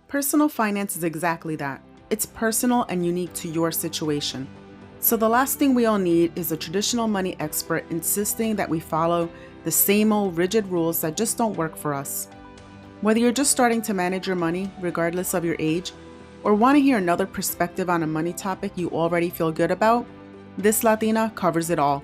Personal finance is exactly that. It's personal and unique to your situation. So the last thing we all need is a traditional money expert insisting that we follow the same old rigid rules that just don't work for us. Whether you're just starting to manage your money, regardless of your age, or want to hear another perspective on a money topic you already feel good about, this Latina covers it all.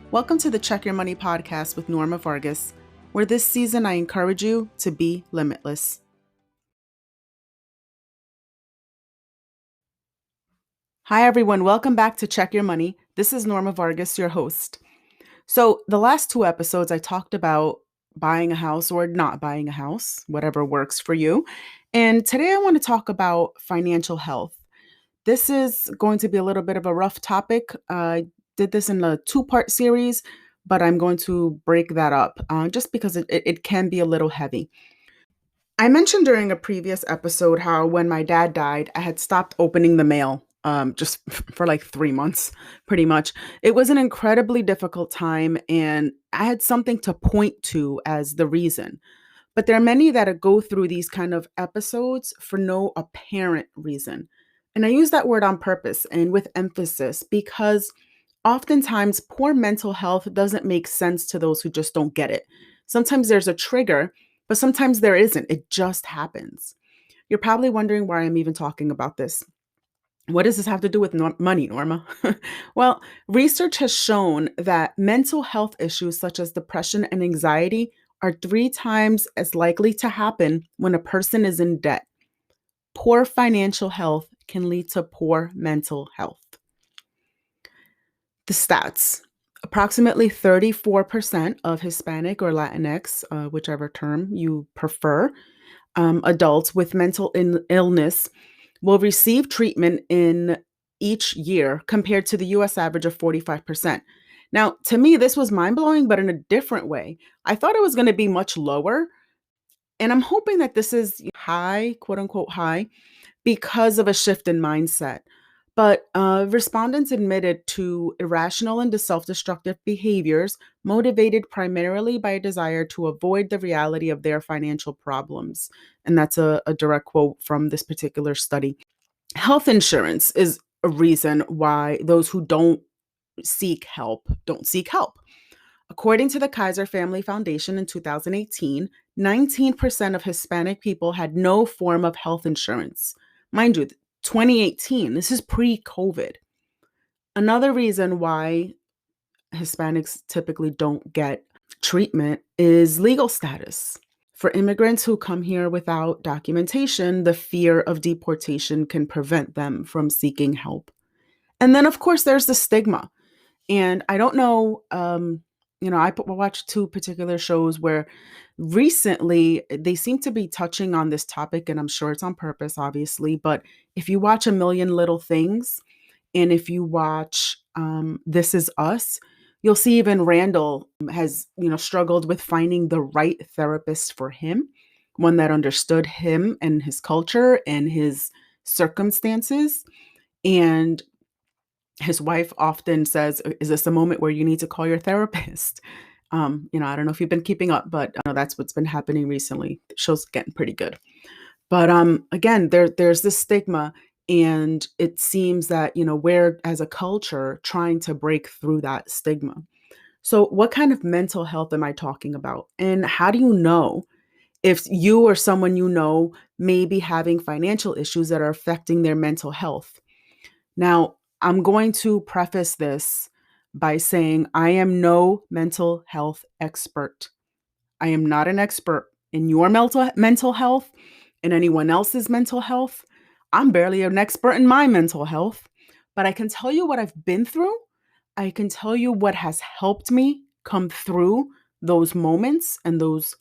Welcome to the Check Your Money podcast with Norma Vargas, where this season I encourage you to be limitless. Hi, everyone. Welcome back to Check Your Money. This is Norma Vargas, your host. So, the last two episodes, I talked about buying a house or not buying a house, whatever works for you. And today I want to talk about financial health. This is going to be a little bit of a rough topic. I did this in a two-part series, but I'm going to break that up just because it can be a little heavy. I mentioned during a previous episode how when my dad died, I had stopped opening the mail just for like 3 months, pretty much. It was an incredibly difficult time, and I had something to point to as the reason. But there are many that go through these kind of episodes for no apparent reason. And I use that word on purpose and with emphasis because oftentimes poor mental health doesn't make sense to those who just don't get it. Sometimes there's a trigger, but sometimes there isn't. It just happens. You're probably wondering why I'm even talking about this. What does this have to do with money, Norma? Well, research has shown that mental health issues such as depression and anxiety are 3 times as likely to happen when a person is in debt. Poor financial health can lead to poor mental health. The stats. Approximately 34% of Hispanic or Latinx, whichever term you prefer, adults with mental illness will receive treatment in each year compared to the US average of 45%. Now, to me, this was mind blowing, but in a different way. I thought it was going to be much lower. And I'm hoping that this is high, quote unquote, high, because of a shift in mindset. But respondents admitted to irrational and self destructive behaviors motivated primarily by a desire to avoid the reality of their financial problems. And that's a direct quote from this particular study. Health insurance is a reason why those who don't seek help. According to the Kaiser Family Foundation in 2018, 19% of Hispanic people had no form of health insurance. Mind you, 2018, this is pre-COVID. Another reason why Hispanics typically don't get treatment is legal status. For immigrants who come here without documentation, the fear of deportation can prevent them from seeking help. And then, of course, there's the stigma. And I don't know, I watched two particular shows where recently they seem to be touching on this topic, and I'm sure it's on purpose, obviously. But if you watch A Million Little Things, and if you watch This Is Us, you'll see even Randall has, struggled with finding the right therapist for him, one that understood him and his culture and his circumstances. And his wife often says, "Is this a moment where you need to call your therapist?" I don't know if you've been keeping up, but I know that's what's been happening recently. The show's getting pretty good. But again, there's this stigma, and it seems that we're as a culture trying to break through that stigma. So, what kind of mental health am I talking about, and how do you know if you or someone you know may be having financial issues that are affecting their mental health? Now, I'm going to preface this by saying I am no mental health expert. I am not an expert in your mental health and anyone else's mental health. I'm barely an expert in my mental health, but I can tell you what I've been through. I can tell you what has helped me come through those moments and those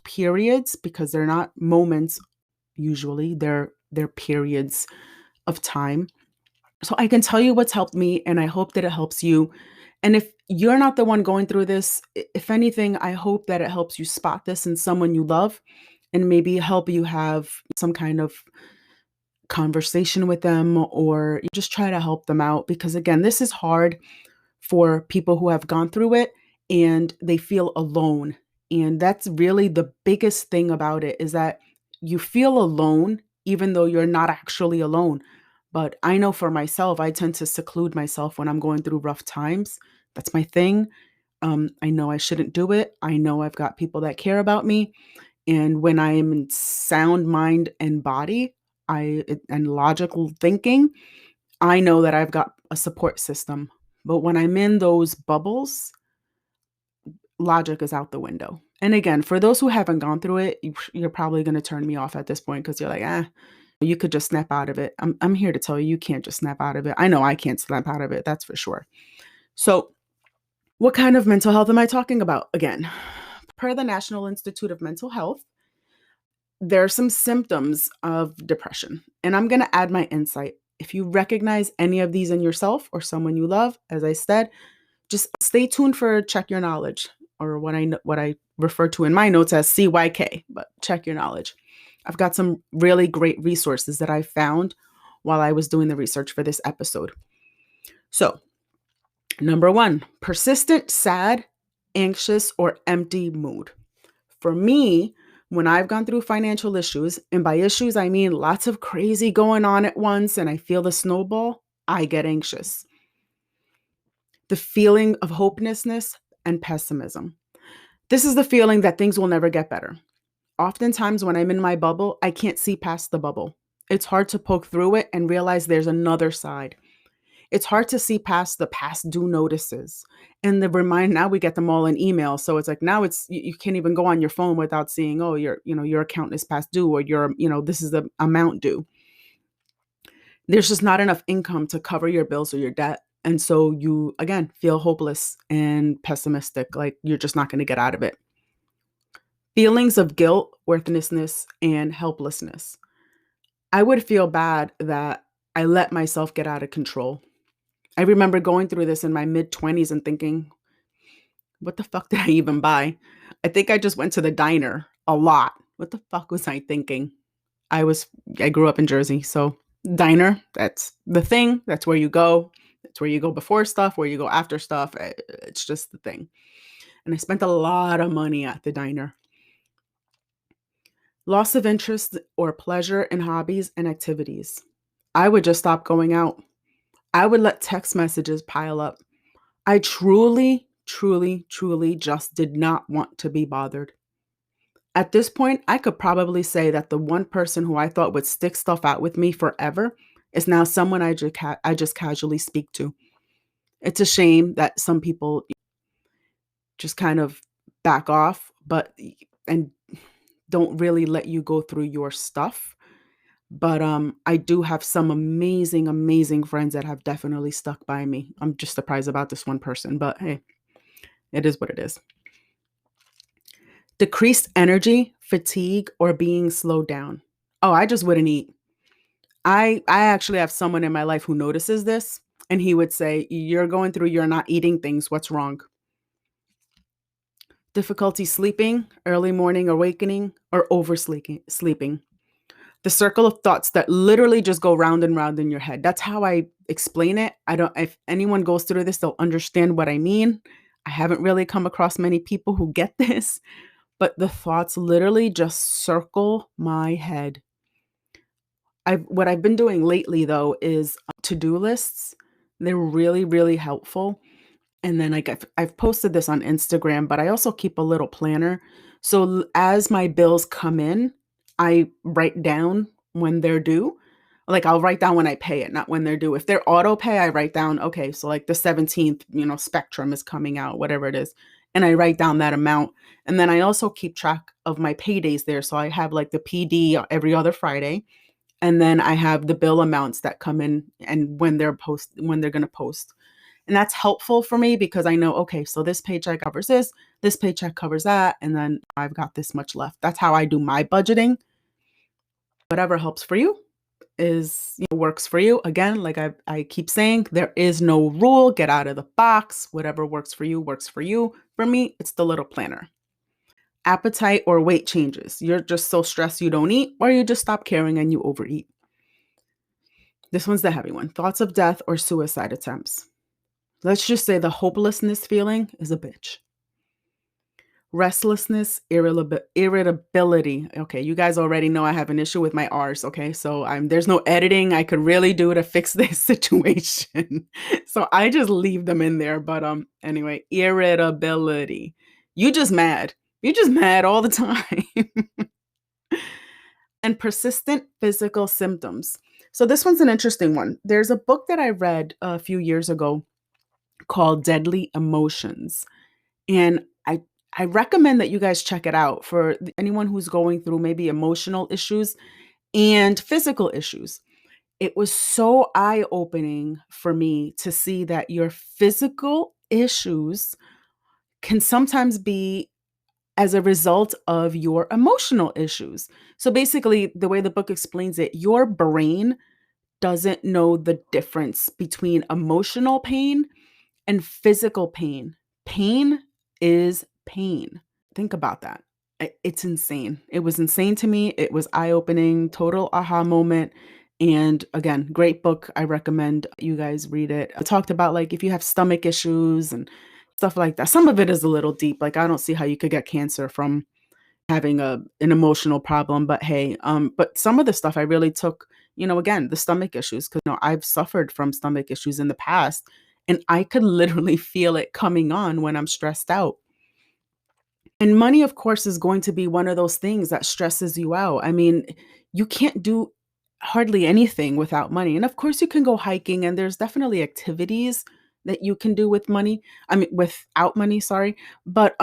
periods, because they're not moments usually, they're periods of time. So I can tell you what's helped me, and I hope that it helps you. And if you're not the one going through this, if anything, I hope that it helps you spot this in someone you love and maybe help you have some kind of conversation with them, or you just try to help them out. Because again, this is hard for people who have gone through it and they feel alone. And that's really the biggest thing about it, is that you feel alone even though you're not actually alone. But I know for myself, I tend to seclude myself when I'm going through rough times. That's my thing. I know I shouldn't do it. I know I've got people that care about me. And when I am in sound mind and body, and logical thinking, I know that I've got a support system. But when I'm in those bubbles, logic is out the window. And again, for those who haven't gone through it, you're probably going to turn me off at this point because you're like, you could just snap out of it. I'm here to tell you, you can't just snap out of it. I know I can't snap out of it. That's for sure. So, what kind of mental health am I talking about? Again, per the National Institute of Mental Health, there are some symptoms of depression. And I'm going to add my insight. If you recognize any of these in yourself or someone you love, as I said, just stay tuned for Check Your Knowledge, or what I refer to in my notes as CYK, but Check Your Knowledge. I've got some really great resources that I found while I was doing the research for this episode. So, number 1, persistent, sad, anxious, or empty mood. For me, when I've gone through financial issues, and by issues, I mean lots of crazy going on at once, and I feel the snowball, I get anxious. The feeling of hopelessness and pessimism. This is the feeling that things will never get better. Oftentimes, when I'm in my bubble, I can't see past the bubble. It's hard to poke through it and realize there's another side. It's hard to see past the past due notices. And now we get them all in email. So it's like now you can't even go on your phone without seeing, oh, your account is past due, or this is the amount due. There's just not enough income to cover your bills or your debt. And so you, again, feel hopeless and pessimistic, like you're just not going to get out of it. Feelings of guilt, worthlessness, and helplessness. I would feel bad that I let myself get out of control. I remember going through this in my mid-20s and thinking, what the fuck did I even buy? I think I just went to the diner a lot. What the fuck was I thinking? I grew up in Jersey, so diner, that's the thing. That's where you go. It's where you go before stuff, where you go after stuff. It's just the thing. And I spent a lot of money at the diner. Loss of interest or pleasure in hobbies and activities. I would just stop going out. I would let text messages pile up. I truly, truly, truly just did not want to be bothered. At this point, I could probably say that the one person who I thought would stick stuff out with me forever is now someone I just casually speak to. It's a shame that some people just kind of back off, and don't really let you go through your stuff. But I do have some amazing, amazing friends that have definitely stuck by me. I'm just surprised about this one person, but hey, it is what it is. Decreased energy, fatigue, or being slowed down. Oh, I just wouldn't eat. I actually have someone in my life who notices this, and he would say, you're not eating things. What's wrong? Difficulty sleeping, early morning awakening, or sleeping. The circle of thoughts that literally just go round and round in your head. That's how I explain it. If anyone goes through this, they'll understand what I mean. I haven't really come across many people who get this, but the thoughts literally just circle my head. What I've been doing lately though is to-do lists. They're really, really helpful. And then I've posted this on Instagram, but I also keep a little planner. So as my bills come in, I write down when they're due. Like I'll write down when I pay it, not when they're due. If they're auto pay, I write down, okay, so like the 17th, Spectrum is coming out, whatever it is. And I write down that amount. And then I also keep track of my paydays there. So I have like the PD every other Friday. And then I have the bill amounts that come in and when they're going to post. And that's helpful for me because I know, okay, so this paycheck covers this paycheck covers that, and then I've got this much left. That's how I do my budgeting. Whatever helps for you works for you. Again, like I keep saying, there is no rule. Get out of the box. Whatever works for you works for you. For me, it's the little planner. Appetite or weight changes. You're just so stressed you don't eat, or you just stop caring and you overeat. This one's the heavy one. Thoughts of death or suicide attempts. Let's just say the hopelessness feeling is a bitch. restlessness, irritability. Okay, you guys already know I have an issue with my R's. Okay, so there's no editing I could really do to fix this situation. So I just leave them in there. But anyway, irritability. You just mad. You just mad all the time. And persistent physical symptoms. So this one's an interesting one. There's a book that I read a few years ago called Deadly Emotions. And I recommend that you guys check it out for anyone who's going through maybe emotional issues and physical issues. It was so eye-opening for me to see that your physical issues can sometimes be as a result of your emotional issues. So basically, the way the book explains it, your brain doesn't know the difference between emotional pain and physical pain. Pain is pain. Think about that. It's insane. It was insane to me. It was eye-opening, total aha moment. And again, great book. I recommend you guys read it. It talked about like if you have stomach issues and stuff like that. Some of it is a little deep. Like I don't see how you could get cancer from having an emotional problem, but hey, but some of the stuff I really took, again, the stomach issues, because I've suffered from stomach issues in the past, and I could literally feel it coming on when I'm stressed out. And money, of course, is going to be one of those things that stresses you out. I mean, you can't do hardly anything without money. And of course, you can go hiking, and there's definitely activities that you can do with money. I mean, without money, sorry. But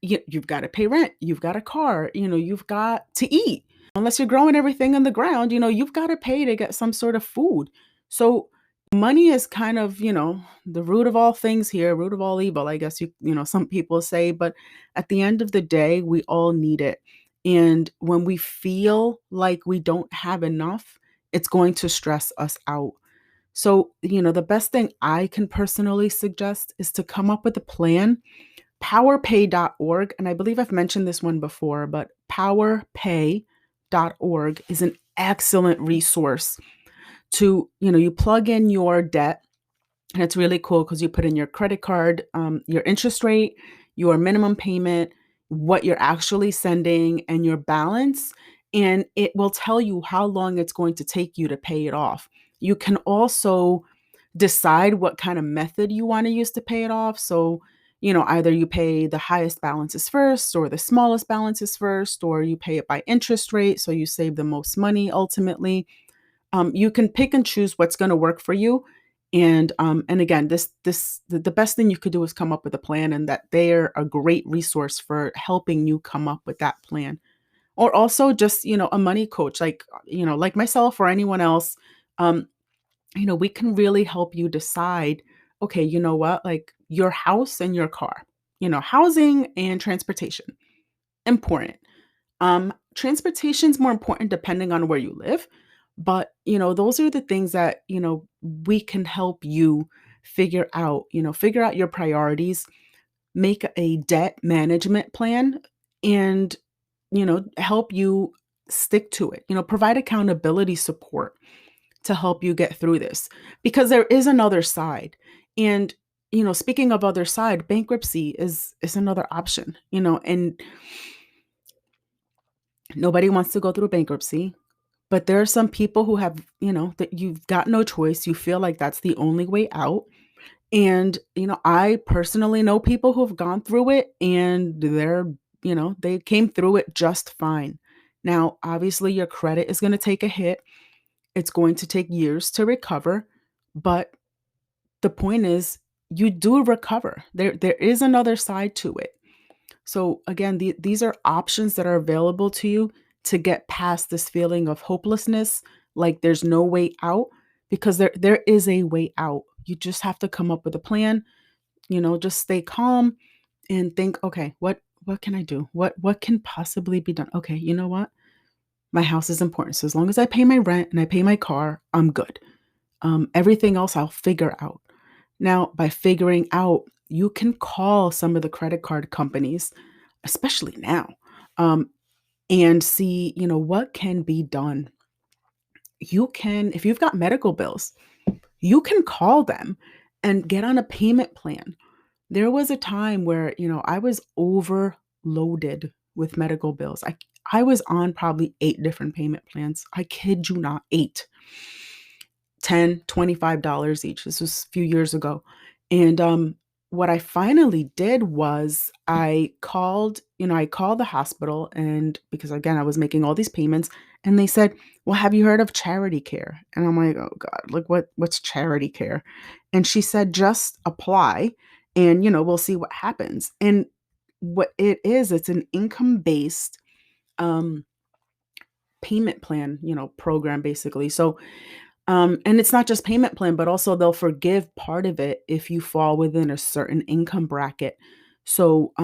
you've got to pay rent, you've got a car, you've got to eat. Unless you're growing everything in the ground, you've got to pay to get some sort of food. So money is kind of, the root of all things here, root of all evil, I guess some people say, but at the end of the day, we all need it. And when we feel like we don't have enough, it's going to stress us out. So, the best thing I can personally suggest is to come up with a plan. Powerpay.org, and I believe I've mentioned this one before, but powerpay.org is an excellent resource to, you plug in your debt, and it's really cool because you put in your credit card, your interest rate, your minimum payment, what you're actually sending, and your balance, and it will tell you how long it's going to take you to pay it off. You can also decide what kind of method you want to use to pay it off. So, either you pay the highest balances first or the smallest balances first, or you pay it by interest rate. So you save the most money ultimately. You can pick and choose what's going to work for you. And again, the best thing you could do is come up with a plan, and that they're a great resource for helping you come up with that plan. Or also just, a money coach, like myself or anyone else. We can really help you decide, okay, you know what, like your house and your car, housing and transportation, important. Transportation's more important depending on where you live, but those are the things that, we can help you figure out your priorities, make a debt management plan, and, help you stick to it, provide accountability support to help you get through this, because there is another side. And speaking of other side, bankruptcy is another option, and nobody wants to go through bankruptcy, but there are some people who have, that you've got no choice. You feel like that's the only way out. And I personally know people who've gone through it, and they came through it just fine. Now obviously your credit is going to take a hit. It's going to take years to recover, but the point is you do recover. There is another side to it. So again, these are options that are available to you to get past this feeling of hopelessness, like there's no way out, because there is a way out. You just have to come up with a plan, just stay calm and think, okay, what can I do? What can possibly be done? Okay, you know what? My house is important. So as long as I pay my rent and I pay my car, I'm good. Everything else I'll figure out. Now, by figuring out, you can call some of the credit card companies, especially now, um, and see, what can be done. You can, if you've got medical bills, you can call them and get on a payment plan. There was a time where, I was loaded with medical bills. I was on probably 8 different payment plans. I kid you not, 8. 10, $25 each. This was a few years ago. And what I finally did was I called the hospital, and because again, I was making all these payments, and they said, "Well, have you heard of charity care?" And I'm like, "Oh God, like what's charity care?" And she said, "Just apply and we'll see what happens." And what it is, it's an income-based um payment plan, program basically. So and it's not just payment plan, but also they'll forgive part of it if you fall within a certain income bracket. So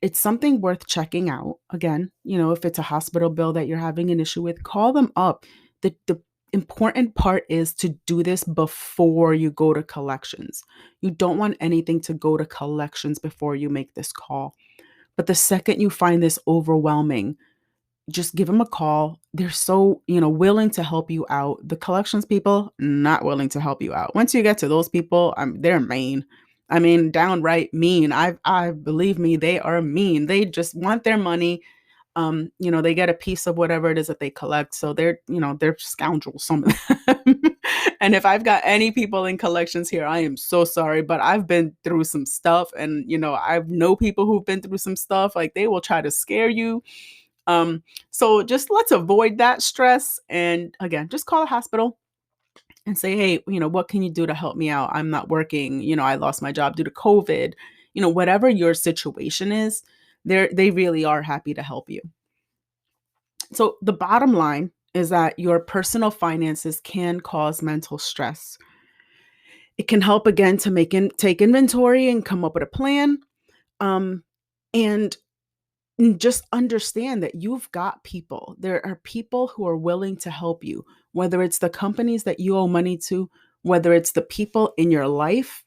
it's something worth checking out. Again, if it's a hospital bill that you're having an issue with, call them up. The important part is to do this before you go to collections. You don't want anything to go to collections before you make this call. But the second you find this overwhelming, just give them a call. They're so, willing to help you out. The collections people, not willing to help you out. Once you get to those people, they're mean. I mean, downright mean. I believe me, they are mean. They just want their money. They get a piece of whatever it is that they collect. So they're scoundrels, some of them. And if I've got any people in collections here, I am so sorry, but I've been through some stuff, and I know people who've been through some stuff. Like, they will try to scare you. So just let's avoid that stress. And again, just call a hospital and say, "Hey, what can you do to help me out? I'm not working. I lost my job due to COVID." Whatever your situation is, they really are happy to help you. So the bottom line is that your personal finances can cause mental stress. It can help again to take inventory and come up with a plan. Um, and just understand that you've got people. There are people who are willing to help you, whether it's the companies that you owe money to, whether it's the people in your life.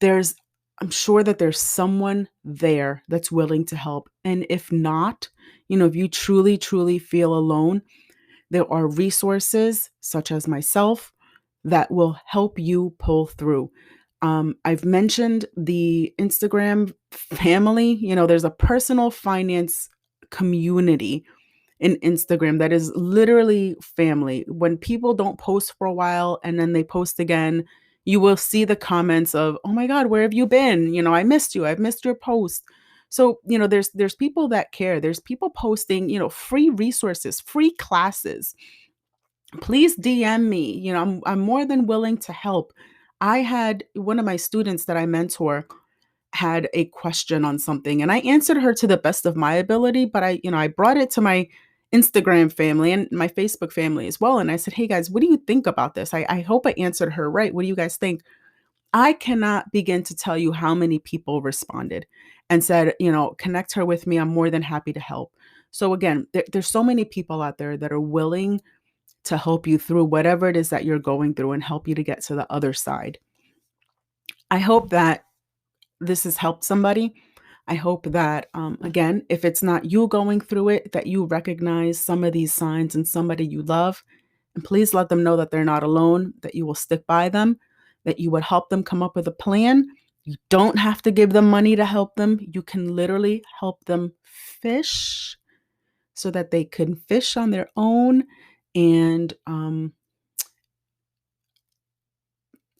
I'm sure that there's someone there that's willing to help. And if not, if you truly, truly feel alone, there are resources such as myself that will help you pull through. I've mentioned the Instagram family. There's a personal finance community in Instagram that is literally family. When people don't post for a while and then they post again, you will see the comments of, "Oh my God, where have you been? I missed you. I've missed your post." So, there's people that care. There's people posting, free resources, free classes. Please DM me. I'm more than willing to help. I had one of my students that I mentor had a question on something, and I answered her to the best of my ability, but I brought it to my Instagram family and my Facebook family as well. And I said, "Hey guys, what do you think about this? I hope I answered her right. What do you guys think?" I cannot begin to tell you how many people responded and said, "Connect her with me. I'm more than happy to help." So again, there's so many people out there that are willing to help you through whatever it is that you're going through and help you to get to the other side. I hope that this has helped somebody. I hope that, again, if it's not you going through it, that you recognize some of these signs in somebody you love. And please let them know that they're not alone, that you will stick by them, that you would help them come up with a plan. You don't have to give them money to help them. You can literally help them fish so that they can fish on their own, and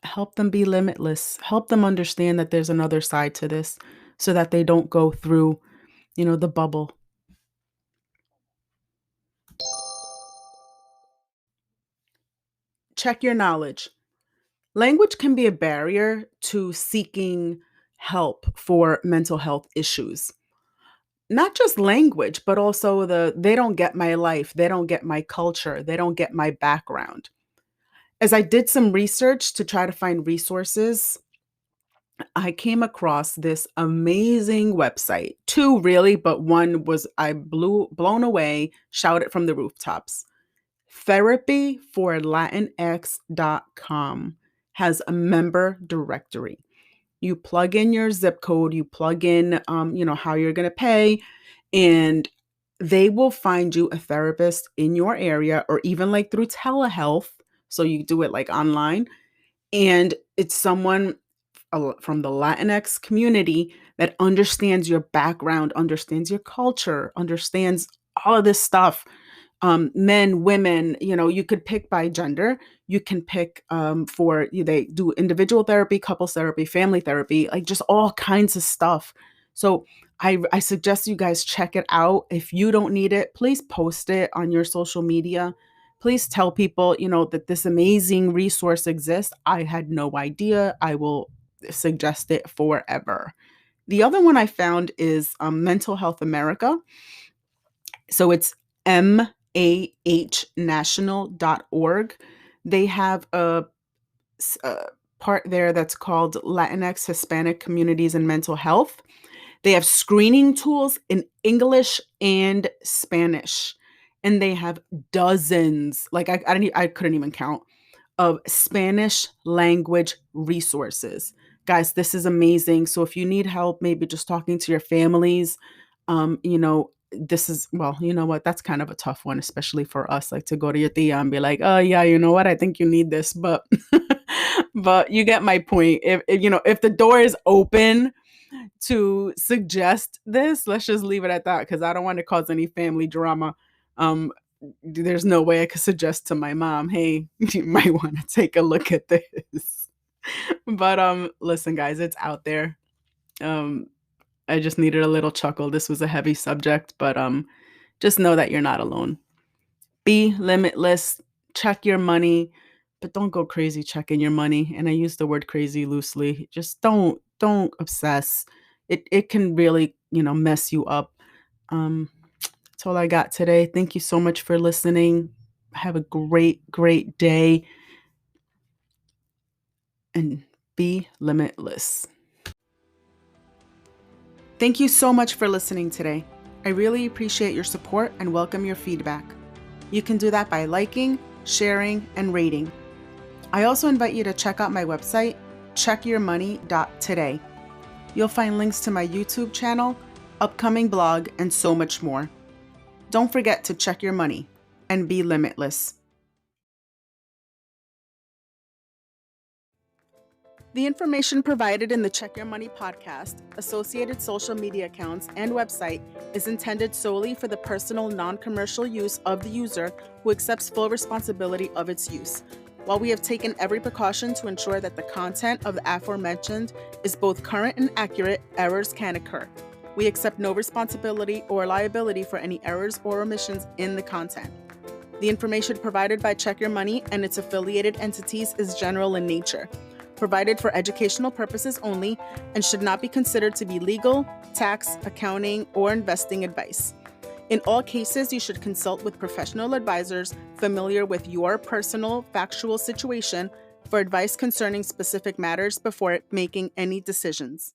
help them be limitless. Help them understand that there's another side to this so that they don't go through, the bubble. Check your knowledge. Language can be a barrier to seeking help for mental health issues. Not just language, but also they don't get my life, they don't get my culture, they don't get my background. As I did some research to try to find resources, I came across this amazing website. Two really, but one was I blew blown away, shouted from the rooftops. Therapyforlatinx.com has a member directory. You plug in your zip code, you plug in how you're going to pay, and they will find you a therapist in your area, or even like through telehealth. So you do it like online, and it's someone from the Latinx community that understands your background, understands your culture, understands all of this stuff. Men, women, you could pick by gender. You can pick they do individual therapy, couples therapy, family therapy, like just all kinds of stuff. So I suggest you guys check it out. If you don't need it, please post it on your social media. Please tell people, that this amazing resource exists. I had no idea. I will suggest it forever. The other one I found is Mental Health America. So it's mahnational.org. They have a part there that's called Latinx Hispanic Communities and Mental Health. They have screening tools in English and Spanish, and they have dozens, like I couldn't even count, of Spanish language resources. Guys, this is amazing. So if you need help, maybe just talking to your families, this is, well, you know what? That's kind of a tough one, especially for us, like to go to your tia and be like, oh yeah, you know what? I think you need this, but but you get my point. If the door is open to suggest this, let's just leave it at that, because I don't want to cause any family drama. There's no way I could suggest to my mom, hey, you might want to take a look at this. But listen, guys, it's out there. I just needed a little chuckle. This was a heavy subject, but just know that you're not alone. Be limitless. Check your money, but don't go crazy checking your money. And I use the word crazy loosely. Just don't obsess. It can really, mess you up. That's all I got today. Thank you so much for listening. Have a great day, and be limitless. Thank you so much for listening today. I really appreciate your support and welcome your feedback. You can do that by liking, sharing, and rating. I also invite you to check out my website, checkyourmoney.today. You'll find links to my YouTube channel, upcoming blog, and so much more. Don't forget to check your money and be limitless. The information provided in the Check Your Money podcast, associated social media accounts, and website is intended solely for the personal, non-commercial use of the user who accepts full responsibility of its use. While we have taken every precaution to ensure that the content of the aforementioned is both current and accurate, errors can occur. We accept no responsibility or liability for any errors or omissions in the content. The information provided by Check Your Money and its affiliated entities is general in nature, provided for educational purposes only, and should not be considered to be legal, tax, accounting, or investing advice. In all cases, you should consult with professional advisors familiar with your personal factual situation for advice concerning specific matters before making any decisions.